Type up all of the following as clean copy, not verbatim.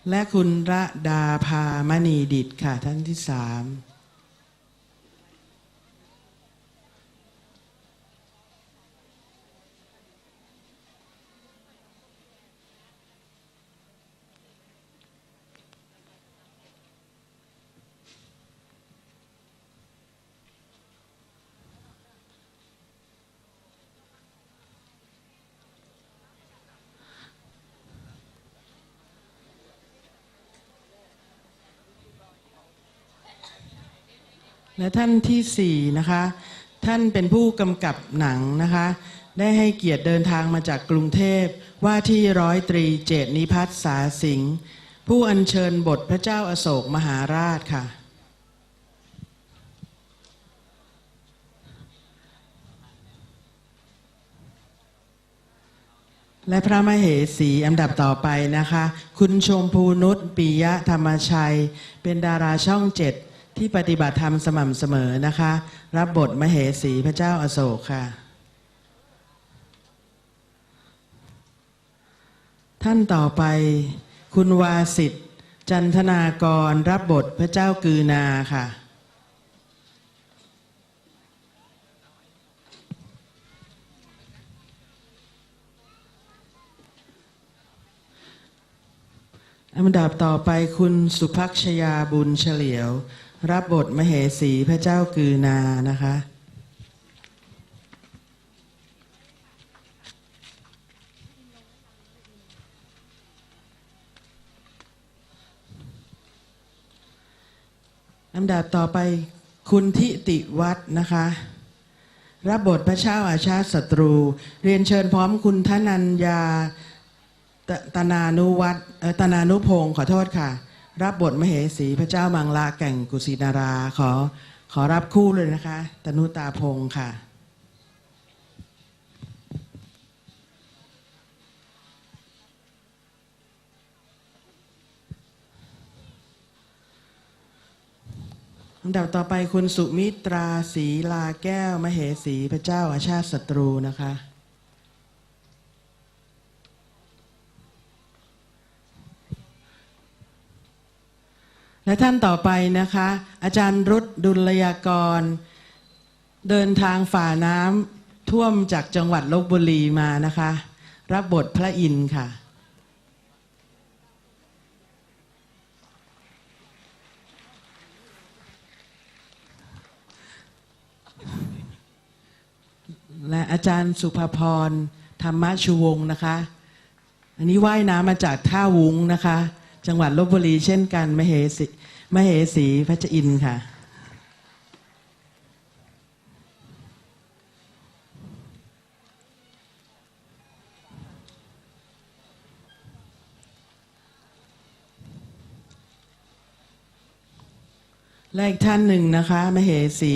และคุณระดาภามณีดิษฐ์ค่ะท่านที่สามและท่านที่สี่นะคะท่านเป็นผู้กำกับหนังนะคะได้ให้เกียรติเดินทางมาจากกรุงเทพว่าที่ร้อยตรีเจตนิพัฒน์สาสิงห์ผู้อัญเชิญบทพระเจ้าอโศกมหาราชค่ะและพระมเหสีอันดับต่อไปนะคะคุณชมพูนุชปิยะธรรมชัยเป็นดาราช่องเจ็ดที่ปฏิบัติธรรมสม่ำเสมอนะคะรับบทมเหสีพระเจ้าอโศกค่ะท่านต่อไปคุณวาสิทธิ์จันทนากรรับบทพระเจ้ากือนาค่ะอันดับต่อไปคุณสุภักชยาบุญเฉลียวรับบทมเหสีพระเจ้ากือนานะคะลำดับต่อไปคุณทิติวัฒน์นะคะรับบทพระเจ้าอาชาติศัตรูเรียนเชิญพร้อมคุณธนัญญาตนานุพงศ์ขอโทษค่ะรับบทมเหสีพระเจ้ามังละแก่งกุสินาราขอรับคู่เลยนะคะตนุตาพงศ์ค่ะลำดับต่อไปคุณสุมิตราศรีลาแก้วมเหสีพระเจ้าอาชาติศัตรูนะคะและท่านต่อไปนะคะอาจารย์รุตดุลยากรเดินทางฝ่าน้ำท่วมจากจังหวัดลพบุรีมานะคะรับบทพระอินทร์ค่ะและอาจารย์สุภพรธรรมชูวงศ์นะคะอันนี้ว่ายน้ำมาจากท่าวุ้งนะคะจังหวัดลพบุรีเช่นกันมเหสีพระเจ้าอินทร์ค่ะและอีกท่านหนึ่งนะคะมเหสี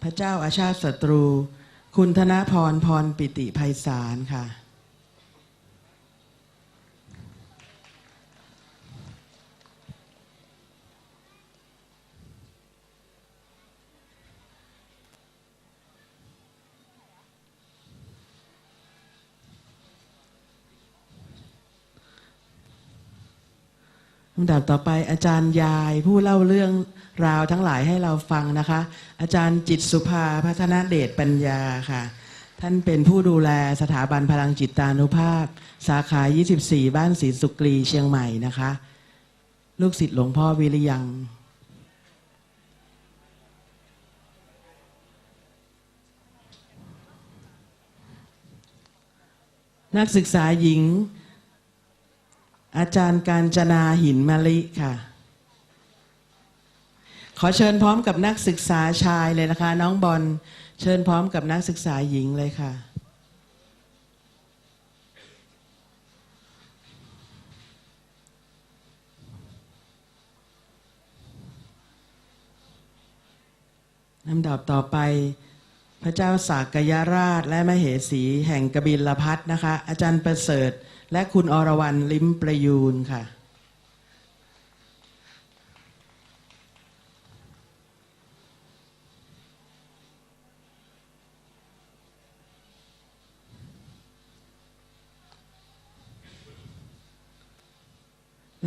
พระเจ้าอาชาติศัตรูคุณธนพรพรปิติไพศาลค่ะลำดับต่อไปอาจารย์ยายผู้เล่าเรื่องราวทั้งหลายให้เราฟังนะคะอาจารย์จิตสุภาพัฒนเดชปัญญาค่ะท่านเป็นผู้ดูแลสถาบันพลังจิตานุภาพสาขา24บ้านศรีสุกรีเชียงใหม่นะคะลูกศิษย์หลวงพ่อวิริยังนักศึกษาหญิงอาจารย์กาญจนาหินมะลิค่ะขอเชิญพร้อมกับนักศึกษาชายเลยนะคะน้องบอลเชิญพร้อมกับนักศึกษาหญิงเลยค่ะลำดับต่อไปพระเจ้าสากยราชและมเหสีแห่งกบิลพัสนะคะอาจารย์ประเสริฐและคุณอรวรรณลิ้มประยูนค่ะ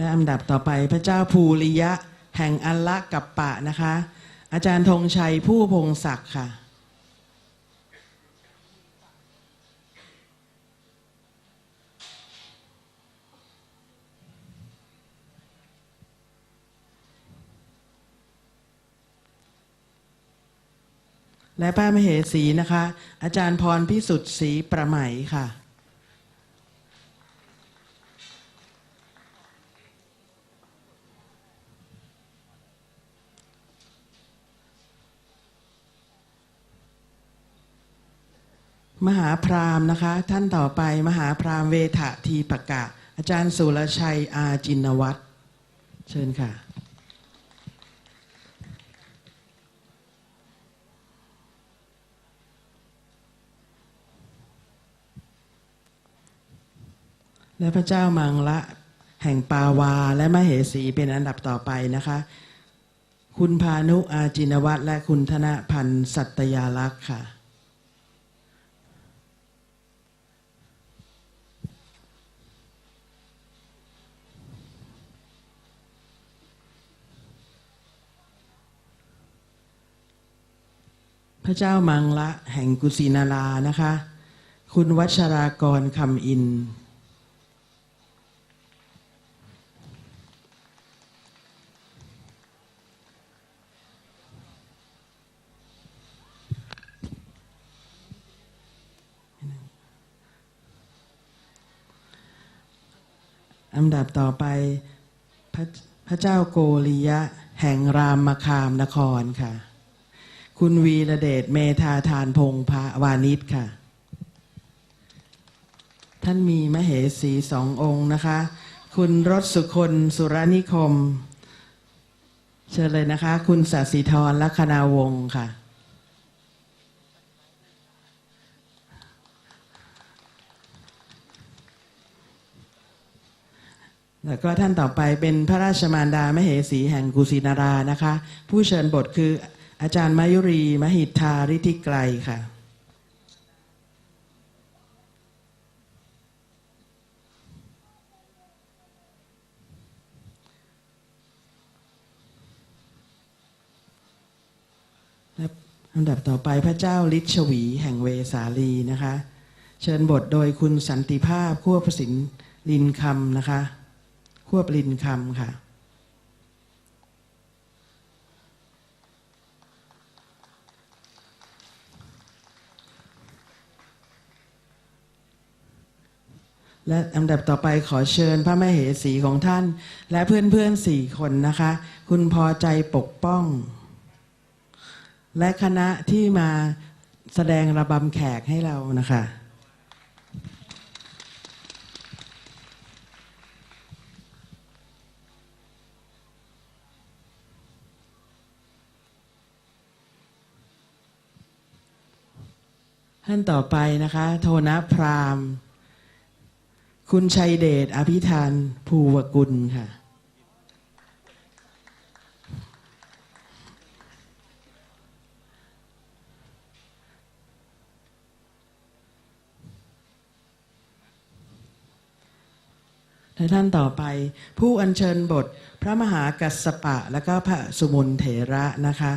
และอันดับต่อไปพระเจ้าภูริยะแห่งอัลละกัปปะนะคะอาจารย์ธงชัยผู้พงศักดิ์ค่ะและป้ามเหสีนะคะอาจารย์พรพิสุทธิ์ศรีประไหมค่ะมหาพราหมณ์นะคะท่านต่อไปมหาพราหมณ์เวทะทีปกะอาจารย์สุรชัยอาจินวัตรเชิญค่ะและพระเจ้ามังละแห่งปาวาและมเหสีเป็นอันดับต่อไปนะคะคุณพานุอาจินวัตรและคุณธนพันธ์สัตยาลักษณ์ค่ะพระเจ้ามังละแห่งกุสินารานะคะคุณวัชรากรคำอินอันดับต่อไปพระเจ้าโกริยะแห่งรามคามนครค่ะคุณวีระเดชเมธาทานพงษ์วานิชค่ะท่านมีมเหสีสององค์นะคะคุณรสสุคนสุรนิคมเชิญเลยนะคะคุณศศิธรลัคนาวงศ์ค่ะแล้วก็ท่านต่อไปเป็นพระราชมารดามเหสีแห่งกุสินารานะคะผู้เชิญบทคืออาจารย์มายุรีมหิทธาฤทธิไกรค่ะและอันดับต่อไปพระเจ้าฤทธิ์ชวีแห่งเวสาลีนะคะเชิญบทโดยคุณสันติภาพควบสินลินคำนะคะควบลินคำค่ะและอันดับต่อไปขอเชิญพระมเหสีของท่านและเพื่อนๆ4 คนนะคะคุณพอใจปกป้องและคณะที่มาแสดงระบำแขกให้เรานะคะท่านต่อไปนะคะโทนะพราหมณ์คุณชัยเดชอภิธานภูวกุลค่ะและท่านต่อไปผู้อัญเชิญบทพระมหากัสสปะและก็พระสุมนเถระนะคะ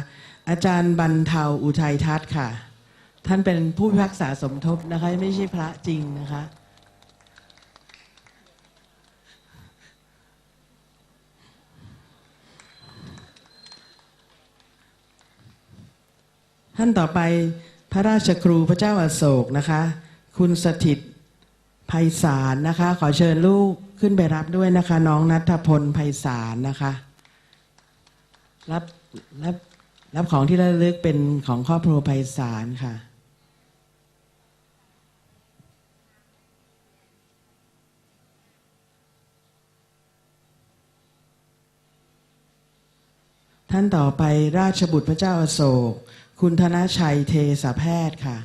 อาจารย์บรรเทาอุทัยทัศน์ค่ะท่านเป็นผู้พิพากษาสมทบนะคะไม่ใช่พระจริงนะคะท่านต่อไปพระราชครูพระเจ้าอโศกนะคะคุณสถิตไพศาลนะคะขอเชิญลูกขึ้นไปรับด้วยนะคะน้องณัฐพลไพศาลนะคะรับของที่ระลึกเป็นของครอบครัวไพศาลค่ะท่านต่อไปราชบุตรพระเจ้าอโศกคุณธนชัยเทสแพทย์ค่ะ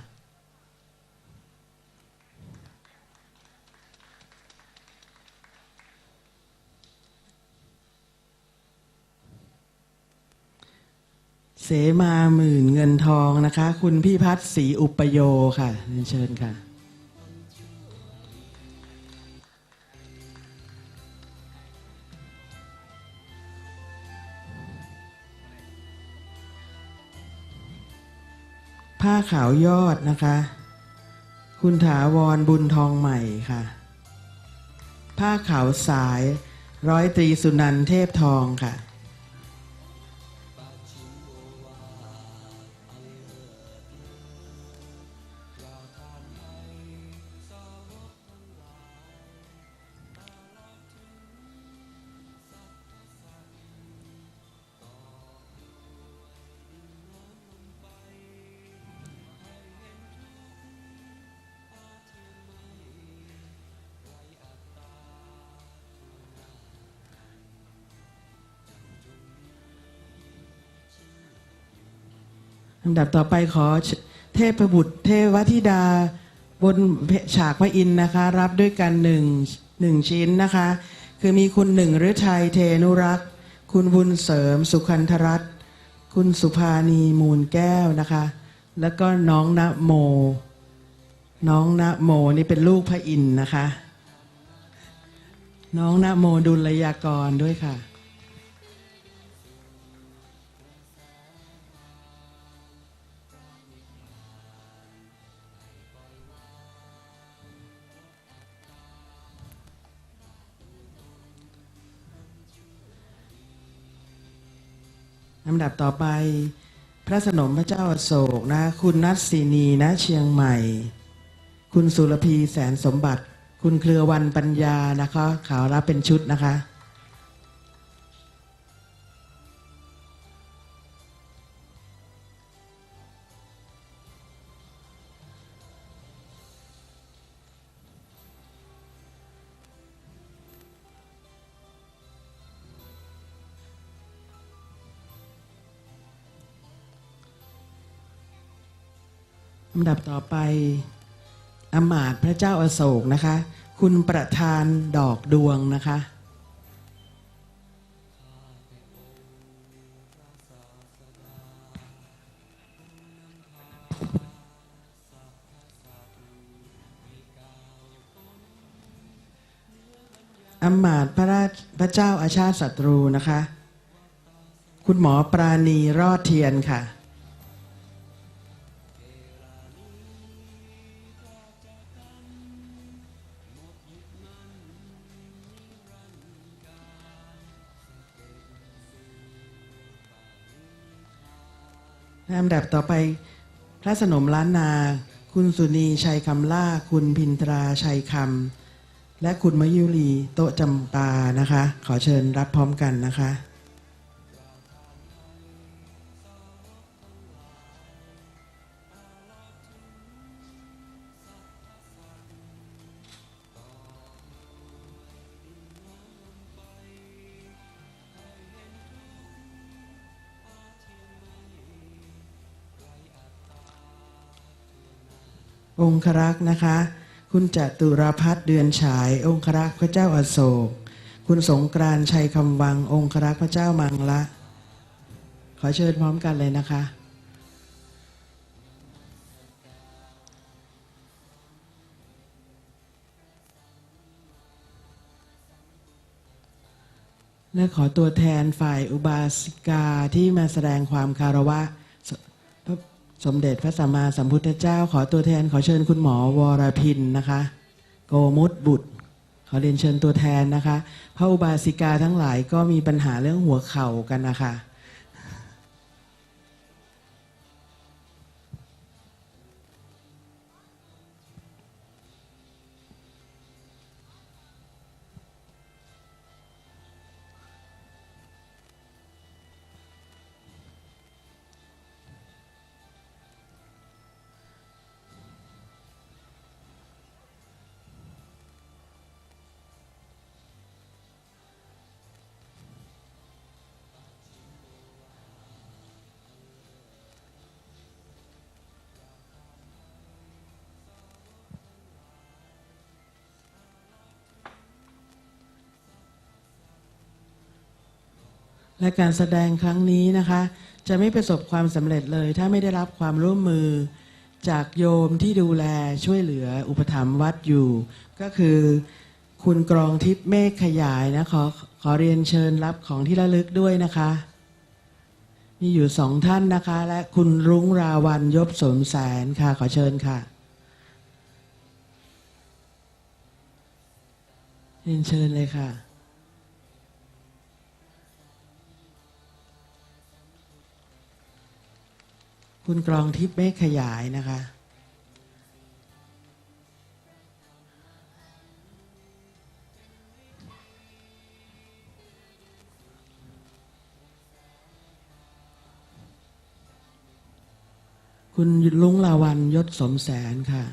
เสมาหมื่นเงินทองนะคะคุณพี่พัฒน์ศรีอุปโยค่ะเชิญค่ะ ผ้าขาวยอดนะคะคุณถาวรบุญทองใหม่ค่ะผ้าขาวสายร้อยตรีสุนันท์เทพทองค่ะลำดับต่อไปขอเทพบุตรเทวธิดาบนฉากพระอินทร์นะคะรับด้วยกันหนึ่งชิ้นนะคะคือมีคุณหนึ่งฤทัยเทนุรักษ์คุณบุญเสริมสุขันธรัตน์คุณสุภานีมูลแก้วนะคะแล้วก็น้องณโมนี่เป็นลูกพระอินทร์นะคะน้องณโมดุลยากรด้วยค่ะลำดับต่อไปพระสนมพระเจ้าอโศกนะคุณนัทศินีนะเชียงใหม่คุณสุรพีแสนสมบัติคุณเครือวันปัญญานะคะขอรับเป็นชุดนะคะลำดับต่อไปอมาตย์พระเจ้าอโศกนะคะคุณประธานดอกดวงนะคะอมาตย์พระเจ้าอาชาติศัตรูนะคะคุณหมอปราณีรอดเทียนค่ะลำดับต่อไปพระสนมล้านนาคุณสุนีชัยคำล่าคุณพินตราชัยคำและคุณมยุรีโตจำปานะคะขอเชิญรับพร้อมกันนะคะองครักษ์นะคะคุณจตุรพัฒน์เดือนฉายองครักษ์พระเจ้าอโศกคุณสงกรานต์ชัยคำวังองครักษ์พระเจ้ามังละขอเชิญพร้อมกันเลยนะคะและขอตัวแทนฝ่ายอุบาสิกาที่มาแสดงความคารวะสมเด็จพระสัมมาสัมพุทธเจ้าขอตัวแทนขอเชิญคุณหมอวรพินนะคะโกมุตบุตรขอเรียนเชิญตัวแทนนะคะพระอุบาสิกาทั้งหลายก็มีปัญหาเรื่องหัวเข่ากันนะคะและการแสดงครั้งนี้นะคะจะไม่ประสบความสำเร็จเลยถ้าไม่ได้รับความร่วมมือจากโยมที่ดูแลช่วยเหลืออุปถัมภ์วัดอยู่ก็คือคุณกรองทิพย์เมฆขยายนะขอเรียนเชิญรับของที่ระลึกด้วยนะคะ มีอยู่2 ท่านนะคะ และคุณรุ้งราวันยบสมแสนค่ะขอเชิญค่ะเรียนเชิญเลยค่ะคุณกรองทิพย์เมฆขยายนะคะคุณลุงลาวันยศสมแสนค่ะ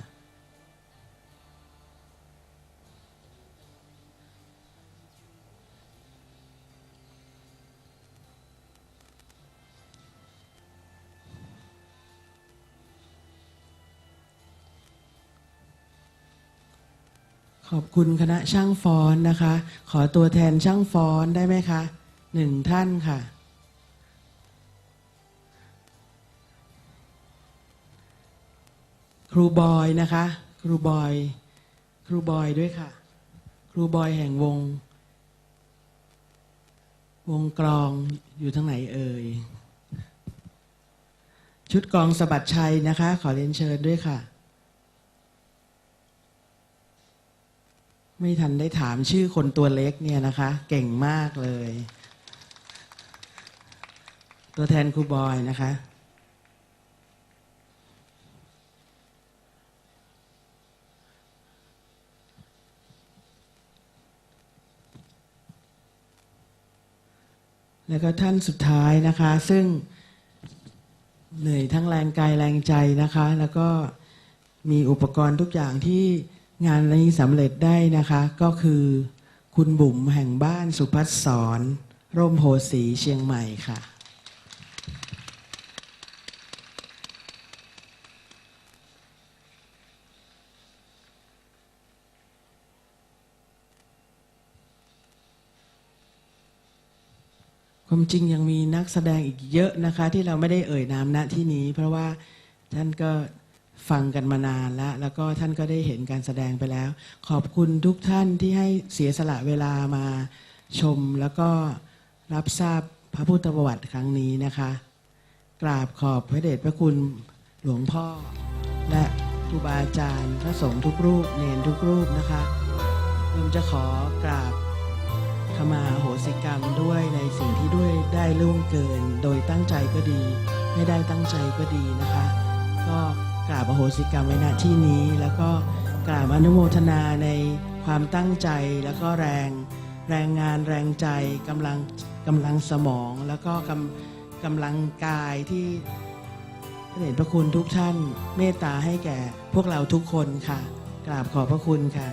ขอบคุณคณะช่างฟ้อนนะคะขอตัวแทนช่างฟ้อนได้ไหมคะ1 ท่านค่ะครูบอยนะคะครูบอยด้วยค่ะครูบอยแห่งวงกลองอยู่ทางไหนเอ่ยชุดกลองสะบัดชัยนะคะขอเรียนเชิญด้วยค่ะไม่ทันได้ถามชื่อคนตัวเล็กเนี่ยนะคะเก่งมากเลยตัวแทนครูบอยนะคะแล้วก็ท่านสุดท้ายนะคะซึ่งเหนื่อยทั้งแรงกายแรงใจนะคะแล้วก็มีอุปกรณ์ทุกอย่างที่งานนี้สำเร็จได้นะคะก็คือคุณบุ๋มแห่งบ้านสุพัฒสรร่มโพสีเชียงใหม่ค่ะความจริงยังมีนักแสดงอีกเยอะนะคะที่เราไม่ได้เอ่ยนามณที่นี้เพราะว่าท่านก็ฟังกันมานานแล้วก็ท่านก็ได้เห็นการแสดงไปแล้วขอบคุณทุกท่านที่ให้เสียสละเวลามาชมแล้วก็รับทราบพระพุทธประวัติครั้งนี้นะคะกราบขอบพระเดชพระคุณหลวงพ่อและครูบาอาจารย์พระสงฆ์ทุกรูปเนรทุกรูปนะคะผมจะขอกราบขมาอโหสิกรรมด้วยในสิ่งที่ด้วยได้ล่วงเกินโดยตั้งใจก็ดีไม่ได้ตั้งใจก็ดีนะคะก็กราบอโหสิกรรมไว้ณที่นี้แล้วก็กราบอนุโมทนาในความตั้งใจแล้วก็แรงงานแรงใจกำลังสมองแล้วก็กำลังกายที่พระเดชพระคุณทุกท่านเมตตาให้แก่พวกเราทุกคนค่ะกราบขอบพระคุณค่ะ